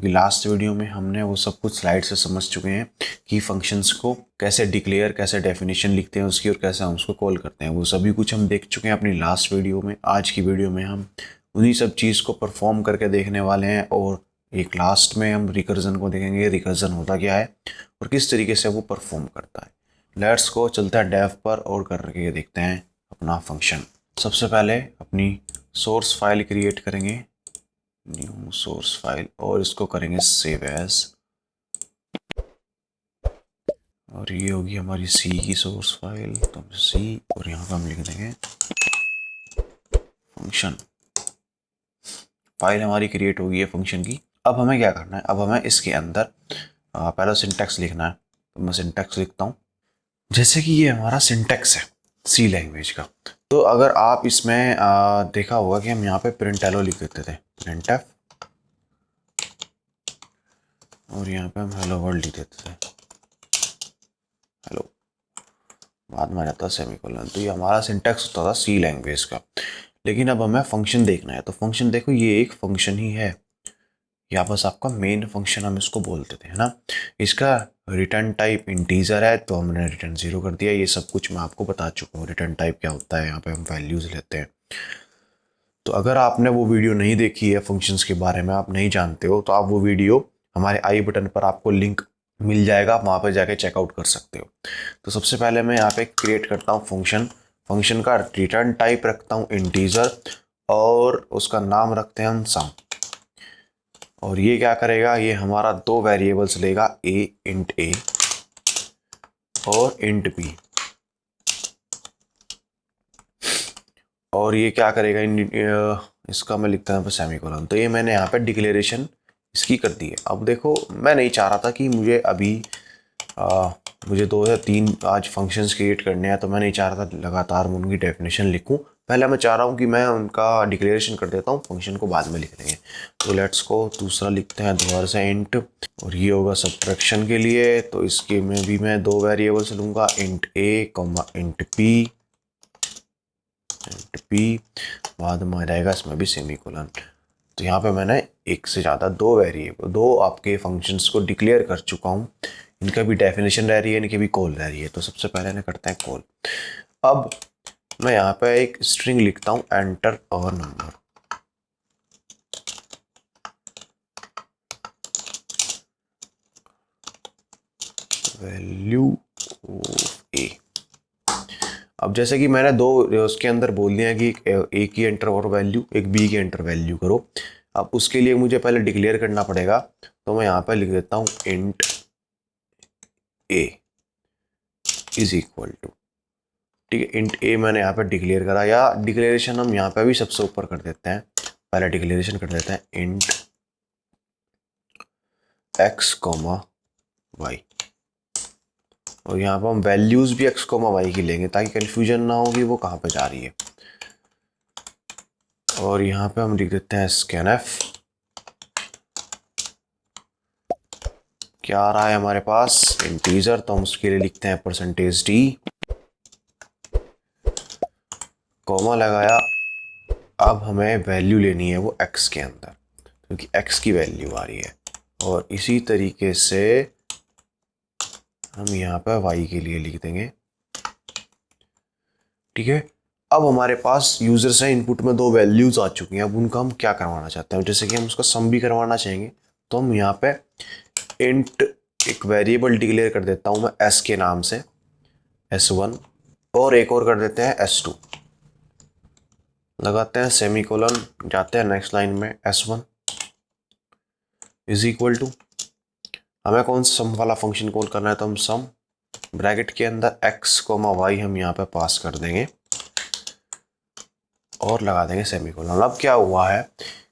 क्योंकि last video में हमने वो सब कुछ स्लाइड से समझ चुके हैं कि फंक्शंस को कैसे डिक्लेयर, कैसे डेफिनेशन लिखते हैं उसकी और कैसे हम उसको कॉल करते हैं। वो सभी कुछ हम देख चुके हैं अपनी लास्ट वीडियो में। आज की वीडियो में हम उन्हीं सब चीज़ को परफॉर्म करके देखने वाले हैं और एक लास्ट में हम रिकर्जन को देखेंगे, रिकर्जन होता क्या है और किस तरीके से वो परफॉर्म करता है। लेट्स को चलता है डेव पर और करके देखते हैं अपना फंक्शन। सबसे पहले अपनी सोर्स फाइल क्रिएट करेंगे, न्यू सोर्स फाइल, और इसको करेंगे सेव एज, और ये होगी हमारी सी की सोर्स फाइल। तो सी और यहाँ पर हम लिख देंगे फंक्शन। फाइल हमारी क्रिएट होगी है फंक्शन की। अब हमें क्या करना है, अब हमें इसके अंदर पहला सिंटैक्स लिखना है। तो मैं सिंटैक्स लिखता हूँ। जैसे कि ये हमारा सिंटैक्स है सी लैंग्वेज का। तो अगर आप इसमें देखा होगा कि हम यहाँ पे प्रिंट एलो लिख देते थे, प्रिंट एफ, और यहाँ पे हम हेलो वर्ल्ड लिख देते थे, हेलो, बाद में आ जाता सेमीकोलन। तो ये हमारा सिंटैक्स होता था सी लैंग्वेज का। लेकिन अब हमें फंक्शन देखना है। तो फंक्शन देखो, ये एक फंक्शन ही है, या बस आपका मेन फंक्शन हम इसको बोलते थे, है ना। इसका रिटर्न टाइप इंटीजर है तो हमने रिटर्न 0 कर दिया। ये सब कुछ मैं आपको बता चुका हूँ, रिटर्न टाइप क्या होता है, यहाँ पे हम वैल्यूज लेते हैं। तो अगर आपने वो वीडियो नहीं देखी है फंक्शंस के बारे में, आप नहीं जानते हो, तो आप वो वीडियो हमारे आई बटन पर आपको लिंक मिल जाएगा, आप वहाँ पर जाके चेकआउट कर सकते हो। तो सबसे पहले मैं यहाँ पे क्रिएट करता हूँ फंक्शन। फंक्शन का रिटर्न टाइप रखता हूँ इंटीजर, और उसका नाम रखते हैं हम सम। और ये क्या करेगा, ये हमारा दो वेरिएबल्स लेगा, इंट ए और इंट बी। और ये क्या करेगा, इसका मैं लिखता हूँ सेमीकोलन। तो ये मैंने यहाँ पे डिक्लेरेशन इसकी कर दी है। अब देखो, मैं नहीं चाह रहा था कि मुझे अभी मुझे 2 या 3 आज फंक्शंस क्रिएट करने हैं, तो मैं नहीं चाह रहा था लगातार मैं उनकी डेफिनेशन लिखूं। पहले मैं चाह रहा हूं कि मैं उनका डिक्लेरेशन कर देता हूं, फंक्शन को बाद में लिख लेंगे। तो लेट्स को दूसरा लिखते हैं दोबारा से इंट, और ये होगा सब्ट्रैक्शन के लिए। तो इसके में भी मैं 2 वेरिएबल्स लूँगा, इंट ए कॉमा इंट पी, बाद में आ जाएगा इसमें भी सेमीकोलन। तो यहाँ पे मैंने एक से ज़्यादा 2 वेरिएबल, 2 आपके फंक्शंस को डिक्लेयर कर चुका हूँ। इनका भी डेफिनेशन रह रही है, इनकी भी कॉल रह रही है। तो सबसे पहले ना करते हैं कॉल। अब मैं यहाँ पे एक स्ट्रिंग लिखता हूँ, एंटर और नंबर। वैल्यू ऑफ ए। अब जैसे कि मैंने 2 उसके अंदर बोल दिया कि ए की एंटर और वैल्यू, एक बी की एंटर वैल्यू करो। अब उसके लिए मुझे पहले डिक्लेयर करना पड़ेगा। तो मैं यहाँ पे लिख देता हूँ int a is equal to, ठीक है, इंट ए मैंने यहाँ पे डिक्लेयर करा। या डिक्लेरेशन हम यहाँ पे भी सबसे ऊपर कर देते हैं, पहले डिक्लेरेशन कर देते हैं इंट एक्स कॉमा वाई, और यहाँ पर हम वैल्यूज भी एक्स कॉमा वाई की लेंगे ताकि कंफ्यूजन ना हो कि वो कहाँ पे जा रही है। और यहाँ पे हम लिख देते हैं स्कैनएफ। क्या आ रहा है हमारे पास, इंटीजर, तो हम उसके लिए लिखते हैं परसेंटेज डी, कॉमा लगाया। अब हमें वैल्यू लेनी है वो x के अंदर, क्योंकि x की वैल्यू आ रही है। और इसी तरीके से हम यहाँ पर y के लिए लिख देंगे, ठीक है। अब हमारे पास यूजर से इनपुट में 2 वैल्यूज आ चुकी हैं। अब उनका हम क्या करवाना चाहते हैं, जैसे कि हम उसका सम भी करवाना चाहेंगे, तो हम यहाँ पे इंट एक वेरिएबल डिक्लेयर कर देता हूँ मैं s के नाम से, s1, और एक और कर देते हैं s2, लगाते हैं सेमीकोलन, जाते हैं नेक्स्ट लाइन में s1 इज इक्वल टू, हमें कौन सा सम वाला फंक्शन कॉल करना है, तो हम सम ब्रैकेट के अंदर x कोमा वाई हम यहाँ पे पास कर देंगे और लगा देंगे सेमीकोलन। अब क्या हुआ है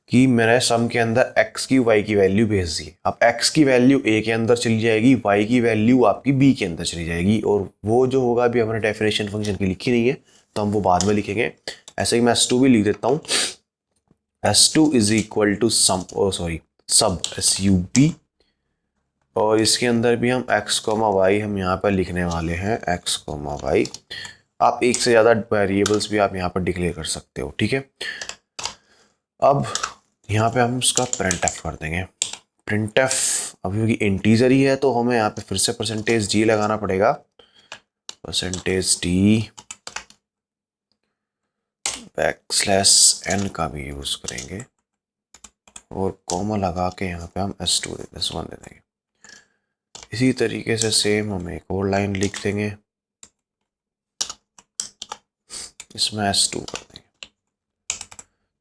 कि मेरे सम के अंदर x की y की वैल्यू भेज दी। अब x की वैल्यू a के अंदर चली जाएगी, y की वैल्यू आपकी b के अंदर चली जाएगी, और वो जो होगा अभी हमने डेफिनेशन फंक्शन की लिखी नहीं है, तो हम वो बाद में लिखेंगे। ऐसे ही मैं s2 भी लिख देता हूँ, s2 is equal to some, सब sub, और इसके अंदर भी हम x कोमा वाई हम यहाँ पर लिखने वाले हैं, x कोमा वाई। आप एक से ज़्यादा वेरिएबल्स भी आप यहाँ पर डिक्लेयर कर सकते हो, ठीक है। अब यहाँ पे हम उसका प्रिंट एफ कर देंगे, printf अब क्योंकि इंटीजर ही है तो हमें यहाँ पे फिर से परसेंटेज डी लगाना पड़ेगा, परसेंटेज डी बैकस्लैश n का भी यूज करेंगे और कॉमा लगा के यहाँ पे हम s2 दे देंगे, s1 दे देंगे। इसी तरीके से सेम हम एक और लाइन लिख देंगे, इसमें s2 कर देंगे।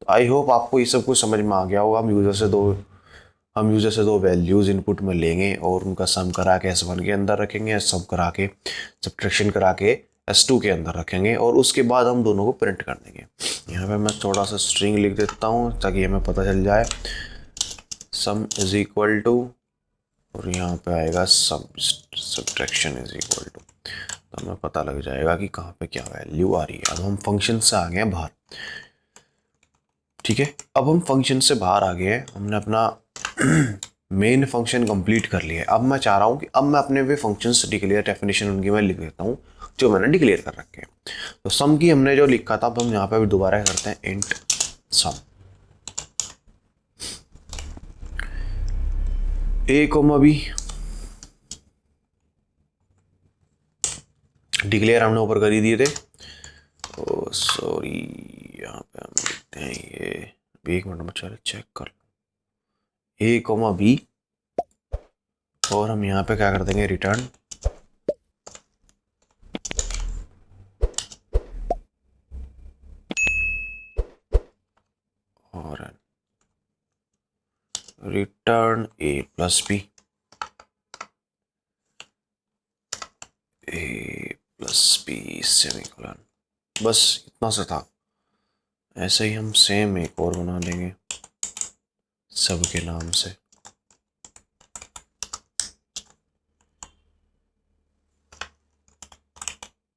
तो आई होप आपको ये सब कुछ समझ में आ गया होगा। हम यूजर से दो वैल्यूज़ इनपुट में लेंगे और उनका सम करा के s1 के अंदर रखेंगे, सम करा के सब्ट्रैक्शन करा के s2 के अंदर रखेंगे और उसके बाद हम दोनों को प्रिंट कर देंगे। यहाँ पे मैं थोड़ा सा स्ट्रिंग लिख देता हूँ ताकि हमें पता चल जाए, सम इज इक्वल टू और यहाँ पे आएगा सब्ट्रैक्शन इज इक्वल टू, तो हमें पता लग जाएगा कि कहाँ पे क्या वैल्यू आ रही है। अब हम फंक्शन से आ गए हैं बाहर, ठीक है। अब हम फंक्शन से बाहर आ गए हैं, हमने अपना मेन फंक्शन कंप्लीट कर लिया है। अब मैं चाह रहा हूँ कि अब मैं अपने वे फंक्शंस डिक्लेयर डेफिनेशन उनकी मैं लिख देता हूँ जो मैंने डिक्लेयर कर रखे हैं। तो सम की हमने जो लिखा था, अब हम यहाँ पे भी दोबारा करते हैं int sum a comma b, declare हमने ऊपर कर ही दिए थे। ओ सॉरी, यहाँ पे हम लिखते हैं ये, एक मिनट में चलो चेक कर लो, a कोमा b और हम यहाँ पे क्या कर देंगे, रिटर्न और return a plus b, a plus b semicolon. बस इतना सा था। ऐसे ही हम सेम एक और बना लेंगे सब के नाम से,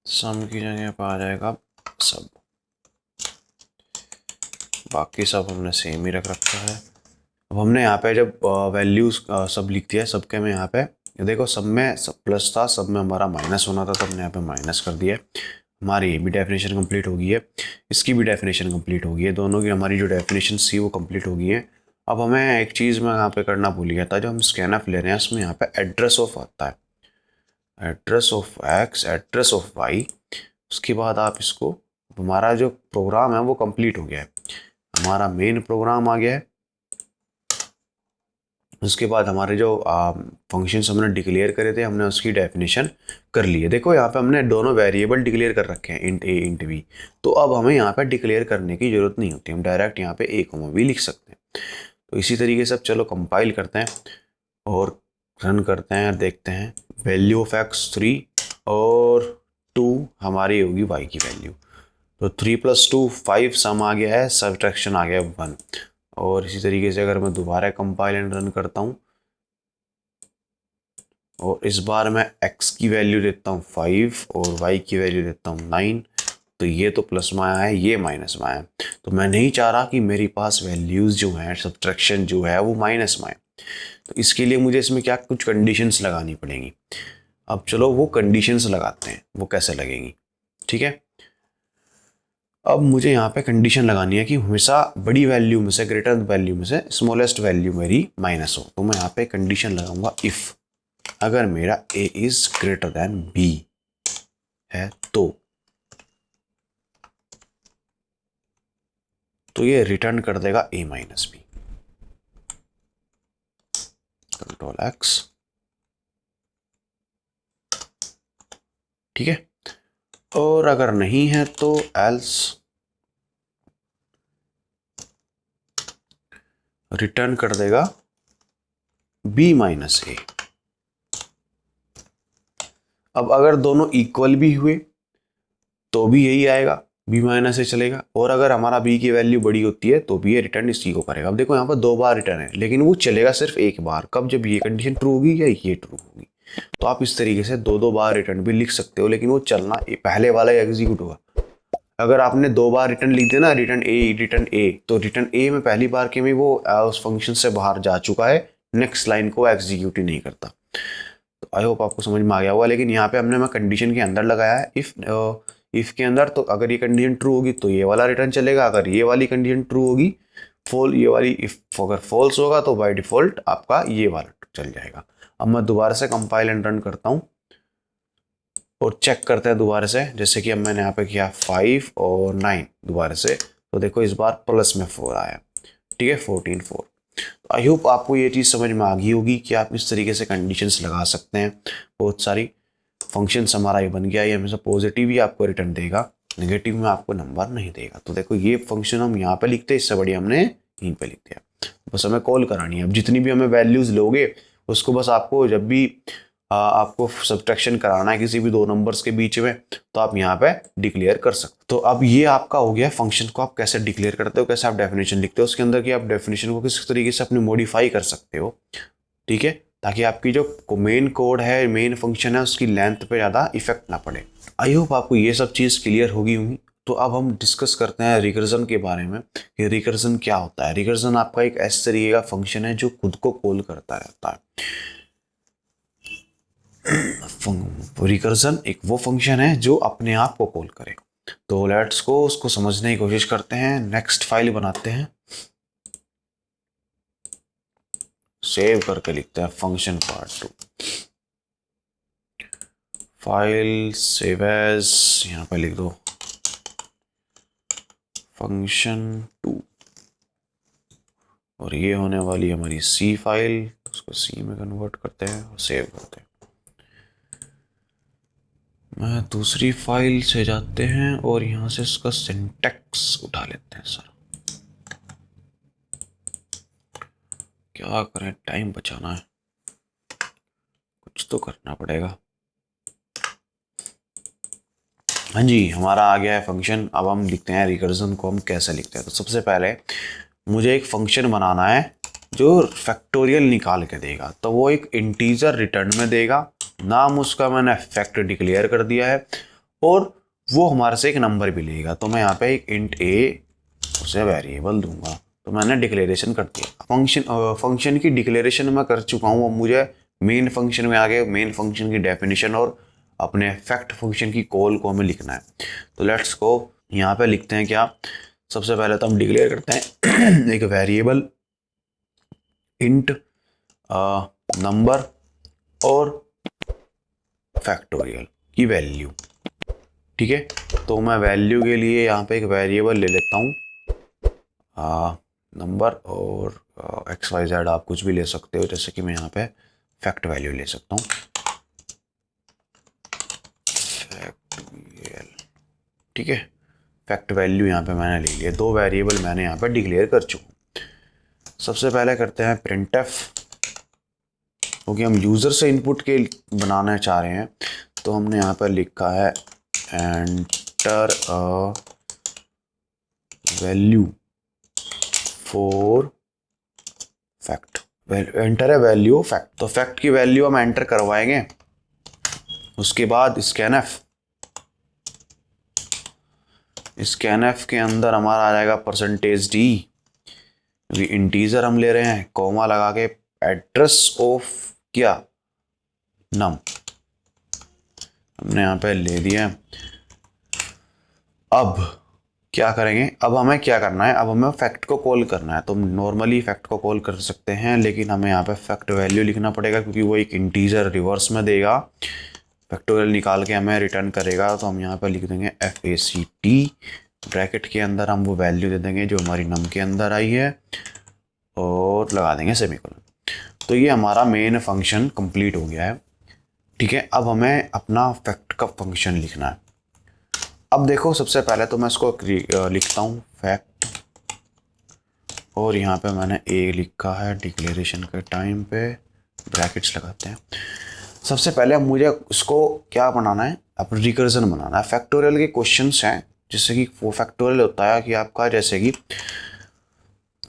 सम की जगह पर आ जाएगा सब, बाकी सब हमने सेम ही रख रखा है। अब हमने यहाँ पे जब वैल्यूज सब लिख दिया, सब के में यहाँ पे देखो, सब में सब प्लस था, सब में हमारा माइनस होना था, तो हमने यहाँ पे माइनस कर दिया। हमारी ये भी डेफिनेशन कंप्लीट हो गई है, इसकी भी डेफिनेशन कंप्लीट हो गई है, दोनों की हमारी जो डेफिनेशन थी वो कंप्लीट हो गई है। अब हमें एक चीज़ मैं यहाँ पे करना भूल गया था, जो हम स्कैनफ ले रहे हैं उसमें यहाँ पे एड्रेस ऑफ आता है, address of x, address of y. उसके बाद आप इसको, हमारा जो प्रोग्राम है वो कंप्लीट हो गया है, हमारा मेन प्रोग्राम आ गया है। उसके बाद हमारे जो फंक्शंस हमने डिक्लेयर करे थे, हमने उसकी डेफिनेशन कर ली है। देखो यहाँ पे हमने दोनों वेरिएबल डिक्लेयर कर रखे हैं, इंट ए इंट बी, तो अब हमें यहाँ पे डिक्लेयर करने की ज़रूरत नहीं होती, हम डायरेक्ट यहाँ पे ए कोमा बी लिख सकते हैं। तो इसी तरीके से अब चलो कंपाइल करते हैं और रन करते हैं, देखते हैं। वैल्यू ऑफ एक्स 3 और 2 हमारी होगी वाई की वैल्यू, तो 3 + 2 5 सम आ गया है, सब्ट्रैक्शन आ गया 1। और इसी तरीके से अगर मैं दोबारा कंपाइल एंड रन करता हूँ और इस बार मैं x की वैल्यू देता हूँ 5 और y की वैल्यू देता हूँ 9, तो ये तो प्लस में आया है, ये माइनस में आया है। तो मैं नहीं चाह रहा कि मेरे पास वैल्यूज़ जो हैं, सब्ट्रैक्शन जो है वो माइनस में आए, तो इसके लिए मुझे इसमें क्या कुछ कंडीशंस लगानी पड़ेंगी। अब चलो वो कंडीशंस लगाते हैं, वो कैसे लगेंगी, ठीक है। अब मुझे यहाँ पे कंडीशन लगानी है कि हमेशा बड़ी वैल्यू में से, ग्रेटर वैल्यू में से स्मॉलेस्ट वैल्यू मेरी माइनस हो। तो मैं यहाँ पे कंडीशन लगाऊंगा, इफ़ अगर मेरा a is greater than b है तो ये रिटर्न कर देगा a minus b. Control x, ठीक है। और अगर नहीं है तो एल्स रिटर्न कर देगा b माइनस ए। अब अगर दोनों इक्वल भी हुए तो भी यही आएगा, b माइनस ए चलेगा। और अगर हमारा b की वैल्यू बड़ी होती है तो भी ये रिटर्न इसी को करेगा। अब देखो यहाँ पर 2 बार रिटर्न है, लेकिन वो चलेगा सिर्फ एक बार, कब, जब ये कंडीशन ट्रू होगी या ये ट्रू होगी। तो आप इस तरीके से 2 बार रिटर्न भी लिख सकते हो, लेकिन वो चलना पहले वाला ही एग्जीक्यूट होगा। अगर आपने 2 बार रिटर्न लिख दिया ना, रिटर्न ए, तो रिटर्न ए में पहली बार के में वो उस फंक्शन से बाहर जा चुका है, नेक्स्ट लाइन को एग्जीक्यूट ही नहीं करता। तो आई होप आपको समझ में आ गया होगा। लेकिन यहाँ पे हमने मैं कंडीशन के अंदर लगाया है इफ़ के अंदर, तो अगर ये कंडीशन ट्रू होगी तो ये वाला रिटर्न चलेगा, अगर ये वाली कंडीशन ट्रू होगी ये वाली इफ अगर फॉल्स होगा तो बाय डिफॉल्ट आपका ये वाला चल जाएगा। अब मैं दोबारा से कंपाइल एंड रन करता हूँ और चेक करते हैं दोबारा से। जैसे कि अब मैंने यहाँ पे किया 5 और 9 दोबारा से, तो देखो इस बार प्लस में 4 आया। ठीक है, 14 4। तो आई होप आपको ये चीज़ समझ में आ गई होगी कि आप इस तरीके से कंडीशंस लगा सकते हैं। बहुत सारी फंक्शंस हमारा ये बन गया, ये हमेशा पॉजिटिव ही आपको रिटर्न देगा, नेगेटिव में आपको नंबर नहीं देगा। तो देखो ये फंक्शन हम यहाँ पे लिखते हैं, इससे बढ़िया हमने यहीं पे लिख दिया। बस हमें कॉल करानी है। अब जितनी भी हमें वैल्यूज लोगे उसको बस आपको जब भी आपको सब्ट्रैक्शन कराना है किसी भी दो नंबर्स के बीच में, तो आप यहाँ पे डिक्लेयर कर सकते हो। तो अब ये आपका हो गया फंक्शन को आप कैसे डिक्लेयर करते हो, कैसे आप डेफिनेशन लिखते हो उसके अंदर की आप डेफिनेशन को किस तरीके से अपने मॉडिफाई कर सकते हो। ठीक है, ताकि आपकी जो मेन कोड है, मेन फंक्शन है, उसकी लेंथ पे ज़्यादा इफेक्ट ना पड़े। आई होप आपको ये सब चीज़ क्लियर होगी होंगी। तो अब हम डिस्कस करते हैं रिकर्जन के बारे में कि रिकर्जन क्या होता है। रिकर्जन आपका एक ऐसे तरीके का फंक्शन है जो खुद को कॉल करता रहता है। रिकर्जन एक वो फंक्शन है जो अपने आप को कॉल करे। तो लेट्स को उसको समझने की कोशिश करते हैं। नेक्स्ट फाइल बनाते हैं, सेव करके लिखते हैं function part 2। File save as, यहाँ पे लिख दो फंक्शन 2, और ये होने वाली हमारी सी फाइल। उसको सी में कन्वर्ट करते हैं और सेव करते हैं। मैं दूसरी फाइल से जाते हैं और यहाँ से इसका सिंटैक्स उठा लेते हैं। सर क्या करें, टाइम बचाना है, कुछ तो करना पड़ेगा। हाँ जी, हमारा आ गया है फंक्शन। अब हम लिखते हैं रिकर्जन को हम कैसे लिखते हैं। तो सबसे पहले मुझे एक फंक्शन बनाना है जो फैक्टोरियल निकाल के देगा। तो वो एक इंटीजर रिटर्न में देगा, नाम उसका मैंने फैक्ट डिक्लेयर कर दिया है, और वो हमारे से एक नंबर भी लेगा। तो मैं यहाँ पे एक इंट ए उसे वेरिएबल दूंगा। तो मैंने डिक्लेरेशन कर दिया। फंक्शन की डिक्लेरेशन मैं कर चुका हूँ। अब मुझे मेन फंक्शन में आगे मेन फंक्शन की डेफिनेशन और अपने फैक्ट फंक्शन की कॉल को हमें लिखना है। तो लेट्स को यहाँ पे लिखते हैं क्या, सबसे पहले तो हम डिक्लेयर करते हैं एक वेरिएबल इंट नंबर और फैक्टोरियल की वैल्यू। ठीक है, तो मैं वैल्यू के लिए यहाँ पे एक वेरिएबल ले लेता हूँ नंबर, और एक्स वाई जेड आप कुछ भी ले सकते हो। जैसे कि मैं यहाँ पे फैक्ट वैल्यू ले सकता हूँ, फैक्टोरियल। ठीक है, फैक्ट वैल्यू यहाँ पे मैंने ले लिया। दो वेरिएबल मैंने यहाँ पे डिक्लेयर कर चुका हूँ। सबसे पहले करते हैं प्रिंटफ, क्योंकि हम यूज़र से इनपुट के बनाना चाह रहे हैं। तो हमने यहाँ पर लिखा है enter a value for fact, enter है वैल्यू फैक्ट। तो फैक्ट की वैल्यू हम एंटर करवाएंगे। उसके बाद स्कैनएफ के अंदर हमारा आ जाएगा परसेंटेज डी, क्योंकि इंटीजर हम ले रहे हैं, कॉमा लगा के एड्रेस ऑफ क्या नम हमने यहाँ पे ले दिया। अब क्या करेंगे, अब हमें क्या करना है, अब हमें फैक्ट को कॉल करना है। तो नॉर्मली फैक्ट को कॉल कर सकते हैं, लेकिन हमें यहाँ पे फैक्ट वैल्यू लिखना पड़ेगा, क्योंकि वो एक इंटीजर रिवर्स में देगा, फैक्टोरियल निकाल के हमें रिटर्न करेगा। तो हम यहाँ पे लिख देंगे FACT, ब्रैकेट के अंदर हम वो वैल्यू दे देंगे जो हमारी नम के अंदर आई है, और लगा देंगे सेमीकोलन। तो ये हमारा मेन फंक्शन कंप्लीट हो गया है। ठीक है, अब हमें अपना फैक्ट का फंक्शन लिखना है। अब देखो, सबसे पहले तो मैं इसको लिखता हूँ फैक्ट, और यहाँ पे मैंने ए लिखा है डिक्लेरेशन के टाइम पे, ब्रैकेट्स लगाते हैं। सबसे पहले मुझे उसको क्या बनाना है, अपना रिकर्जन बनाना है। फैक्टोरियल के क्वेश्चंस हैं, जैसे कि वो फैक्टोरियल होता है कि आपका, जैसे कि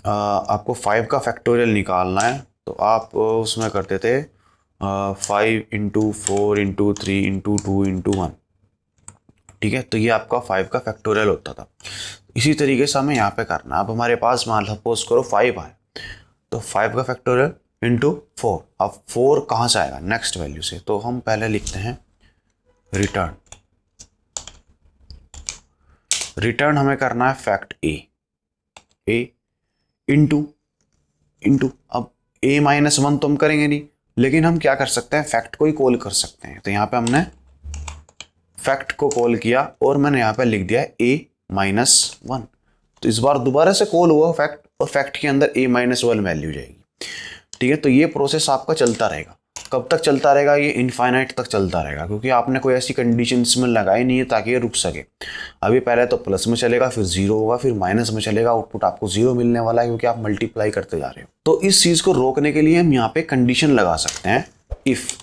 आपको 5 का फैक्टोरियल निकालना है, तो आप उसमें करते थे 5 इंटू 4 इंटू 3 इंटू 2 इंटू 1। ठीक है, तो ये आपका 5 का फैक्टोरियल होता था। इसी तरीके से हमें यहाँ पे करना। अब हमारे पास मान सपोज करो 5 आए, तो 5 का फैक्टोरियल इंटू 4। अब 4 कहाँ से आएगा, नेक्स्ट वैल्यू से। तो हम पहले लिखते हैं रिटर्न। रिटर्न हमें करना है फैक्ट ए इंटू इंटू, अब a माइनस वन तो हम करेंगे नहीं, लेकिन हम क्या कर सकते हैं, फैक्ट को ही कॉल कर सकते हैं। तो यहाँ पे हमने फैक्ट को कॉल किया और मैंने यहाँ पे लिख दिया a माइनस वन। तो इस बार दोबारा से कॉल हुआ फैक्ट, और फैक्ट के अंदर a माइनस वन वैल्यू जाएगी। ठीक है, तो ये प्रोसेस आपका चलता रहेगा। कब तक चलता रहेगा, ये इनफाइनाइट तक चलता रहेगा, क्योंकि आपने कोई ऐसी कंडीशन इसमें लगाई नहीं है ताकि ये रुक सके। अभी पहले तो प्लस में चलेगा, फिर जीरो होगा, फिर माइनस में चलेगा, आउटपुट आपको जीरो मिलने वाला है, क्योंकि आप मल्टीप्लाई करते जा रहे हो। तो इस चीज को रोकने के लिए हम यहाँ पे कंडीशन लगा सकते हैं, इफ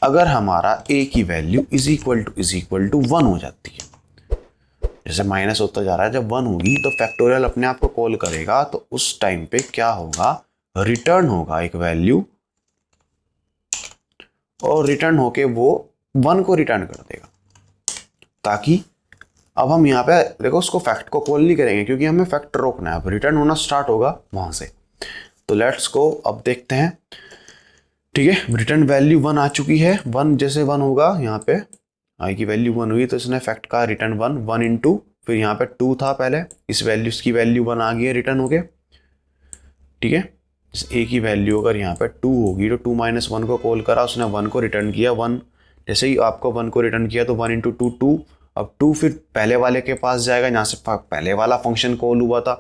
अगर हमारा a की value is equal to one हो जाती है, जैसे माइनस होता जा रहा है, जब वन होगी तो फैक्टोरियल अपने आप को कॉल करेगा, तो उस टाइम पे क्या होगा, रिटर्न होगा एक वैल्यू, और रिटर्न होके वो वन को रिटर्न कर देगा। ताकि अब हम यहाँ पे देखो उसको फैक्ट को कॉल नहीं करेंगे, क्योंकि हमें फैक्ट रोकना है, अब रिटर्न होना स्टार्ट होगा वहां से। तो लेट्स गो, अब देखते हैं। ठीक है, रिटर्न वैल्यू वन आ चुकी है। वन जैसे वन होगा, यहाँ पे आई की वैल्यू वन हुई, तो इसने फैक्ट का रिटर्न वन, वन इंटू, फिर यहाँ पे टू था पहले, इस वैल्यू की वैल्यू वन आ गई है रिटर्न हो गया। ठीक है, ए की वैल्यू अगर यहाँ पे टू होगी तो टू माइनस वन को कॉल करा, उसने वन को रिटर्न किया, वन जैसे ही आपको वन को रिटर्न किया तो वन इंटू टू टू, अब टू फिर पहले वाले के पास जाएगा जहाँ से पहले वाला फंक्शन कॉल हुआ था,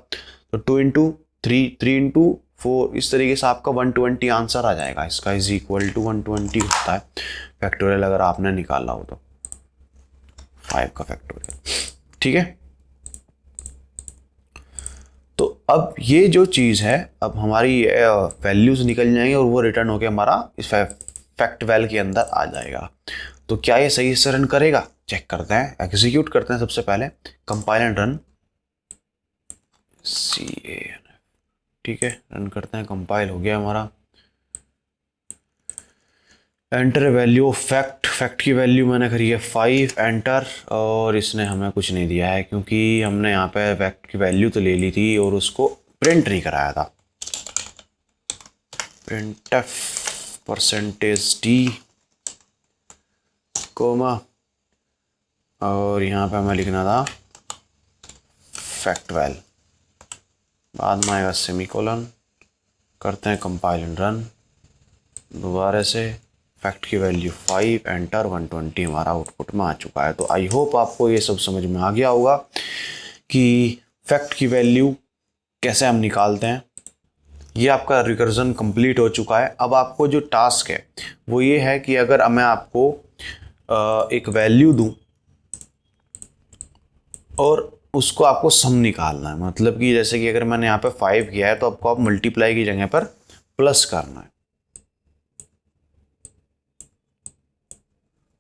तो two into three, three into four, इस तरीके से आपका 120 आंसर आ जाएगा। इसका इज इक्वल टू 120 होता है फैक्टोरियल, अगर आपने निकाला हो तो 5 का फैक्टोरियल। ठीक है, तो अब ये जो चीज़ है, अब हमारी वैल्यूज निकल जाएंगी और वो रिटर्न होके हमारा इस फैक्ट वैल के अंदर आ जाएगा। तो क्या ये सही से रन करेगा, चेक करते हैं, एग्जीक्यूट करते हैं। सबसे पहले कंपाइल एंड रन, ठीक है, रन करते हैं, कंपाइल हो गया हमारा। Enter value of fact, fact की वैल्यू मैंने करी है 5, एंटर, और इसने हमें कुछ नहीं दिया है, क्योंकि हमने यहाँ पे फैक्ट की वैल्यू तो ले ली थी और उसको प्रिंट नहीं कराया था। printf %d कोमा, और यहाँ पे हमें लिखना था फैक्ट वैल, बाद में आएगा सेमीकोलन। करते हैं कंपाइल एंड रन दोबारा से, फैक्ट की वैल्यू 5, एंटर, 120 हमारा आउटपुट में आ चुका है। तो आई होप आपको ये सब समझ में आ गया होगा कि फैक्ट की वैल्यू कैसे हम निकालते हैं। ये आपका रिकर्जन कंप्लीट हो चुका है। अब आपको जो टास्क है वो ये है कि अगर मैं आपको एक वैल्यू दूं और उसको आपको सम निकालना है, मतलब कि जैसे कि अगर मैंने यहाँ पे 5 किया है तो आपको आप मल्टीप्लाई की जगह पर प्लस करना है।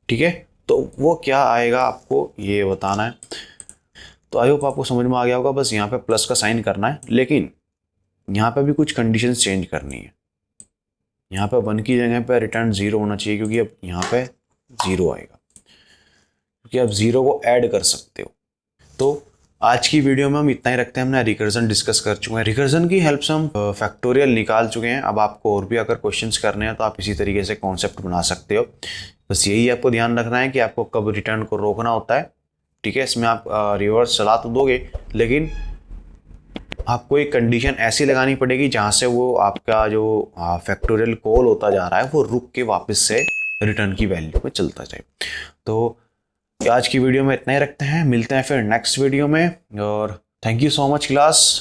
ठीक है, तो वो क्या आएगा आपको ये बताना है। तो आई होप आपको समझ में आ गया होगा, बस यहाँ पे प्लस का साइन करना है, लेकिन यहाँ पे भी कुछ कंडीशंस चेंज करनी है। यहाँ पे 1 की जगह पे रिटर्न 0 होना चाहिए, क्योंकि अब यहाँ पे 0 आएगा, क्योंकि आप 0 को ऐड कर सकते हो। तो आज की वीडियो में हम इतना ही रखते हैं। हमने रिकर्जन डिस्कस कर चुके हैं, रिकर्जन की हेल्प से हम फैक्टोरियल निकाल चुके हैं। अब आपको और भी अगर क्वेश्चंस करने हैं तो आप इसी तरीके से कॉन्सेप्ट बना सकते हो। बस यही आपको ध्यान रखना है कि आपको कब रिटर्न को रोकना होता है। ठीक है, इसमें आप रिवर्स चला तो दोगे, लेकिन आपको एक कंडीशन ऐसी लगानी पड़ेगी जहाँ से वो आपका जो फैक्टोरियल कॉल होता जा रहा है वो रुक के वापस से रिटर्न की वैल्यू पे चलता जाए। तो आज की वीडियो में इतना ही रखते हैं, मिलते हैं फिर नेक्स्ट वीडियो में, और thank you so much class.